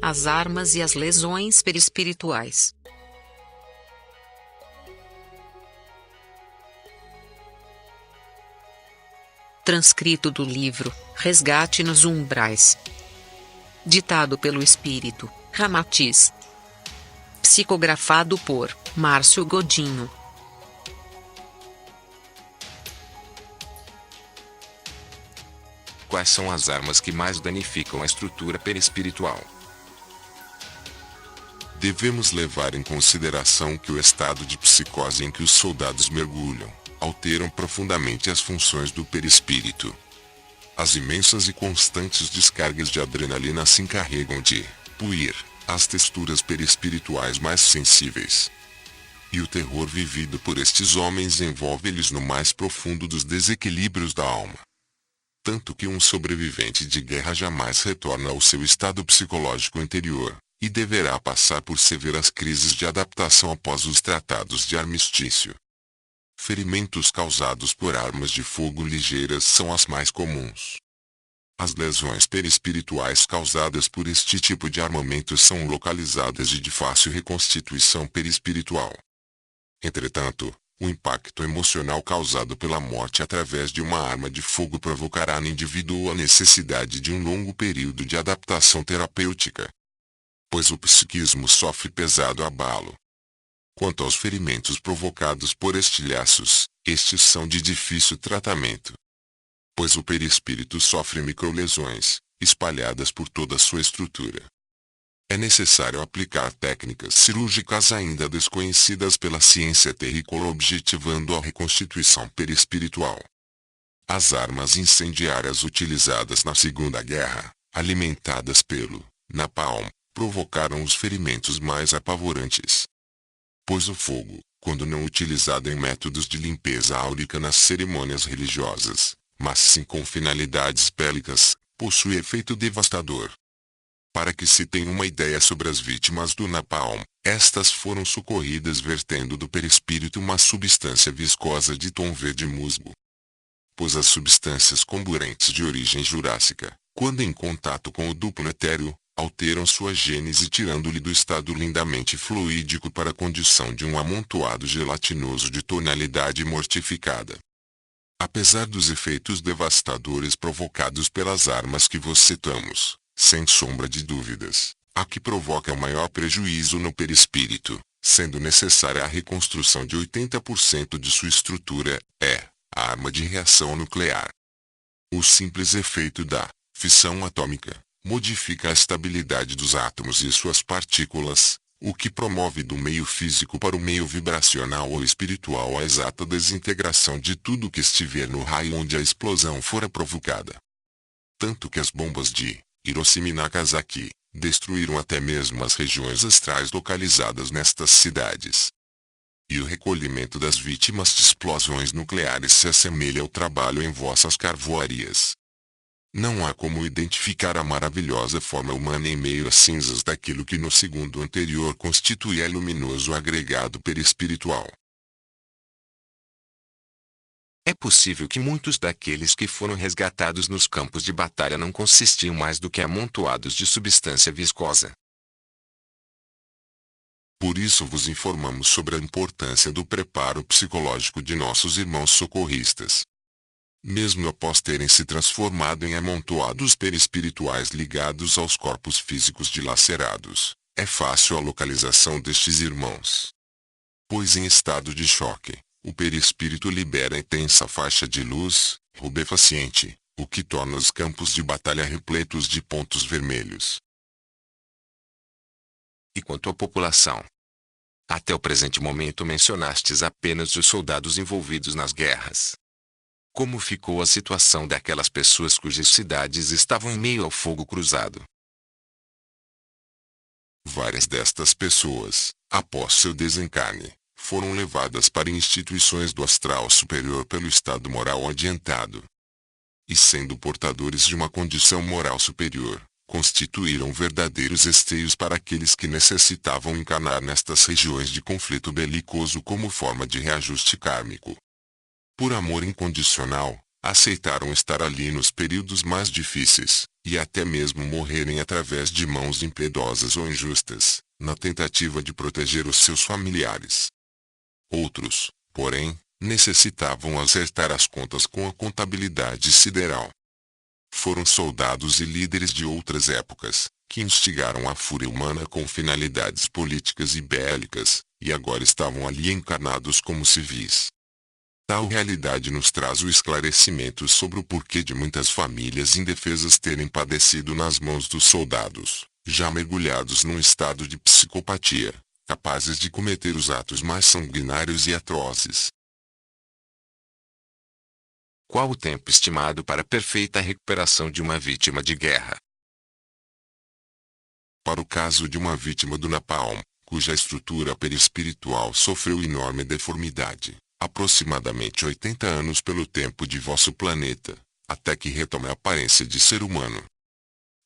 as armas e as lesões perispirituais. Transcrito do livro Resgate nos Umbrais. Ditado pelo Espírito Ramatiz. Psicografado por Márcio Godinho. Quais são as armas que mais danificam a estrutura perispiritual? Devemos levar em consideração que o estado de psicose em que os soldados mergulham alteram profundamente as funções do perispírito. As imensas e constantes descargas de adrenalina se encarregam de puir as texturas perispirituais mais sensíveis. E o terror vivido por estes homens envolve-lhes no mais profundo dos desequilíbrios da alma. Tanto que um sobrevivente de guerra jamais retorna ao seu estado psicológico anterior, e deverá passar por severas crises de adaptação após os tratados de armistício. Ferimentos causados por armas de fogo ligeiras são as mais comuns. As lesões perispirituais causadas por este tipo de armamento são localizadas e de fácil reconstituição perispiritual. Entretanto, o impacto emocional causado pela morte através de uma arma de fogo provocará no indivíduo a necessidade de um longo período de adaptação terapêutica, pois o psiquismo sofre pesado abalo. Quanto aos ferimentos provocados por estilhaços, estes são de difícil tratamento, pois o perispírito sofre microlesões, espalhadas por toda a sua estrutura. É necessário aplicar técnicas cirúrgicas ainda desconhecidas pela ciência terrícola objetivando a reconstituição perispiritual. As armas incendiárias utilizadas na Segunda Guerra, alimentadas pelo napalm, provocaram os ferimentos mais apavorantes. Pois o fogo, quando não utilizado em métodos de limpeza áurica nas cerimônias religiosas, mas sim com finalidades bélicas, possui efeito devastador. Para que se tenha uma ideia sobre as vítimas do napalm, estas foram socorridas vertendo do perispírito uma substância viscosa de tom verde musgo. Pois as substâncias comburentes de origem jurássica, quando em contato com o duplo etéreo, alteram sua gênese tirando-lhe do estado lindamente fluídico para a condição de um amontoado gelatinoso de tonalidade mortificada. Apesar dos efeitos devastadores provocados pelas armas que vos citamos, sem sombra de dúvidas, a que provoca o maior prejuízo no perispírito, sendo necessária a reconstrução de 80% de sua estrutura, é a arma de reação nuclear. O simples efeito da fissão atômica modifica a estabilidade dos átomos e suas partículas, o que promove do meio físico para o meio vibracional ou espiritual a exata desintegração de tudo que estiver no raio onde a explosão fora provocada. Tanto que as bombas de Hiroshima e Nagasaki destruíram até mesmo as regiões astrais localizadas nestas cidades. E o recolhimento das vítimas de explosões nucleares se assemelha ao trabalho em vossas carvoarias. Não há como identificar a maravilhosa forma humana em meio às cinzas daquilo que no segundo anterior constituía luminoso agregado perispiritual. É possível que muitos daqueles que foram resgatados nos campos de batalha não consistiam mais do que amontoados de substância viscosa. Por isso vos informamos sobre a importância do preparo psicológico de nossos irmãos socorristas. Mesmo após terem se transformado em amontoados perispirituais ligados aos corpos físicos dilacerados, é fácil a localização destes irmãos. Pois em estado de choque, o perispírito libera intensa faixa de luz, rubefaciente, o que torna os campos de batalha repletos de pontos vermelhos. E quanto à população? Até o presente momento mencionastes apenas os soldados envolvidos nas guerras. Como ficou a situação daquelas pessoas cujas cidades estavam em meio ao fogo cruzado? Várias destas pessoas, após seu desencarne, foram levadas para instituições do astral superior pelo estado moral adiantado. E sendo portadores de uma condição moral superior, constituíram verdadeiros esteios para aqueles que necessitavam encarnar nestas regiões de conflito belicoso como forma de reajuste kármico. Por amor incondicional, aceitaram estar ali nos períodos mais difíceis, e até mesmo morrerem através de mãos impiedosas ou injustas, na tentativa de proteger os seus familiares. Outros, porém, necessitavam acertar as contas com a contabilidade sideral. Foram soldados e líderes de outras épocas, que instigaram a fúria humana com finalidades políticas e bélicas, e agora estavam ali encarnados como civis. Tal realidade nos traz o esclarecimento sobre o porquê de muitas famílias indefesas terem padecido nas mãos dos soldados, já mergulhados num estado de psicopatia, capazes de cometer os atos mais sanguinários e atrozes. Qual o tempo estimado para a perfeita recuperação de uma vítima de guerra? Para o caso de uma vítima do Napalm, cuja estrutura perispiritual sofreu enorme deformidade, aproximadamente 80 anos pelo tempo de vosso planeta, até que retome a aparência de ser humano.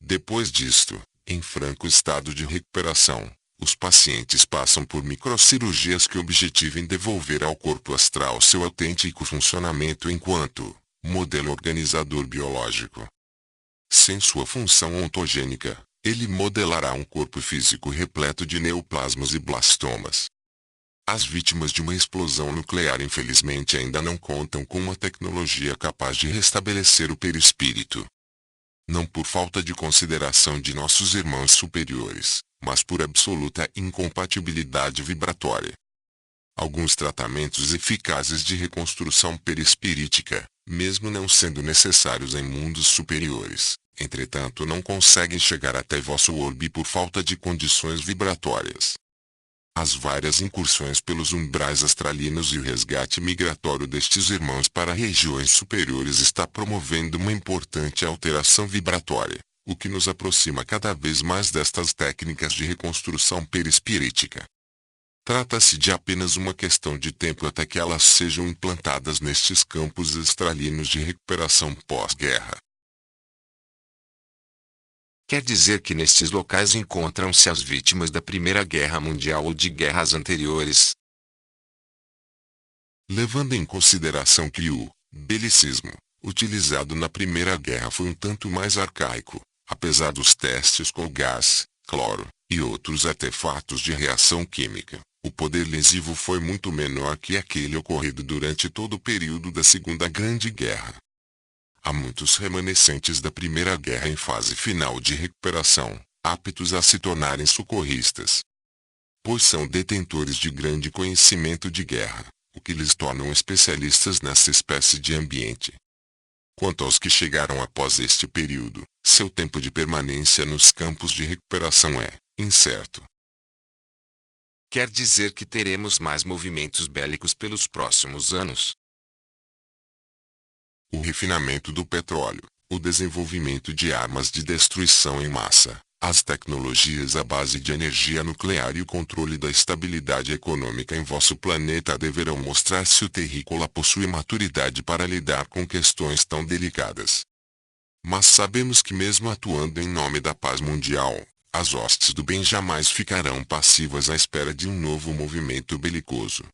Depois disto, em franco estado de recuperação, os pacientes passam por microcirurgias que objetivem devolver ao corpo astral seu autêntico funcionamento enquanto modelo organizador biológico. Sem sua função ontogênica, ele modelará um corpo físico repleto de neoplasmas e blastomas. As vítimas de uma explosão nuclear infelizmente ainda não contam com uma tecnologia capaz de restabelecer o perispírito. Não por falta de consideração de nossos irmãos superiores, mas por absoluta incompatibilidade vibratória. Alguns tratamentos eficazes de reconstrução perispirítica, mesmo não sendo necessários em mundos superiores, entretanto não conseguem chegar até vosso orbe por falta de condições vibratórias. As várias incursões pelos umbrais astralinos e o resgate migratório destes irmãos para regiões superiores está promovendo uma importante alteração vibratória, o que nos aproxima cada vez mais destas técnicas de reconstrução perispirítica. Trata-se de apenas uma questão de tempo até que elas sejam implantadas nestes campos astralinos de recuperação pós-guerra. Quer dizer que nestes locais encontram-se as vítimas da Primeira Guerra Mundial ou de guerras anteriores? Levando em consideração que o belicismo utilizado na Primeira Guerra foi um tanto mais arcaico, apesar dos testes com gás, cloro e outros artefatos de reação química, o poder lesivo foi muito menor que aquele ocorrido durante todo o período da Segunda Grande Guerra. Há muitos remanescentes da Primeira Guerra em fase final de recuperação, aptos a se tornarem socorristas, pois são detentores de grande conhecimento de guerra, o que lhes tornam especialistas nessa espécie de ambiente. Quanto aos que chegaram após este período, seu tempo de permanência nos campos de recuperação é incerto. Quer dizer que teremos mais movimentos bélicos pelos próximos anos? O refinamento do petróleo, o desenvolvimento de armas de destruição em massa, as tecnologias à base de energia nuclear e o controle da estabilidade econômica em vosso planeta deverão mostrar se o terrícola possui maturidade para lidar com questões tão delicadas. Mas sabemos que mesmo atuando em nome da paz mundial, as hostes do bem jamais ficarão passivas à espera de um novo movimento belicoso.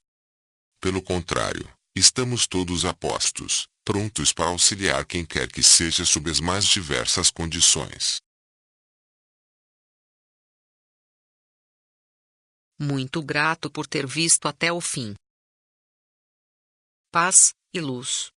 Pelo contrário, estamos todos a postos, prontos para auxiliar quem quer que seja sob as mais diversas condições. Muito grato por ter visto até o fim. Paz e luz.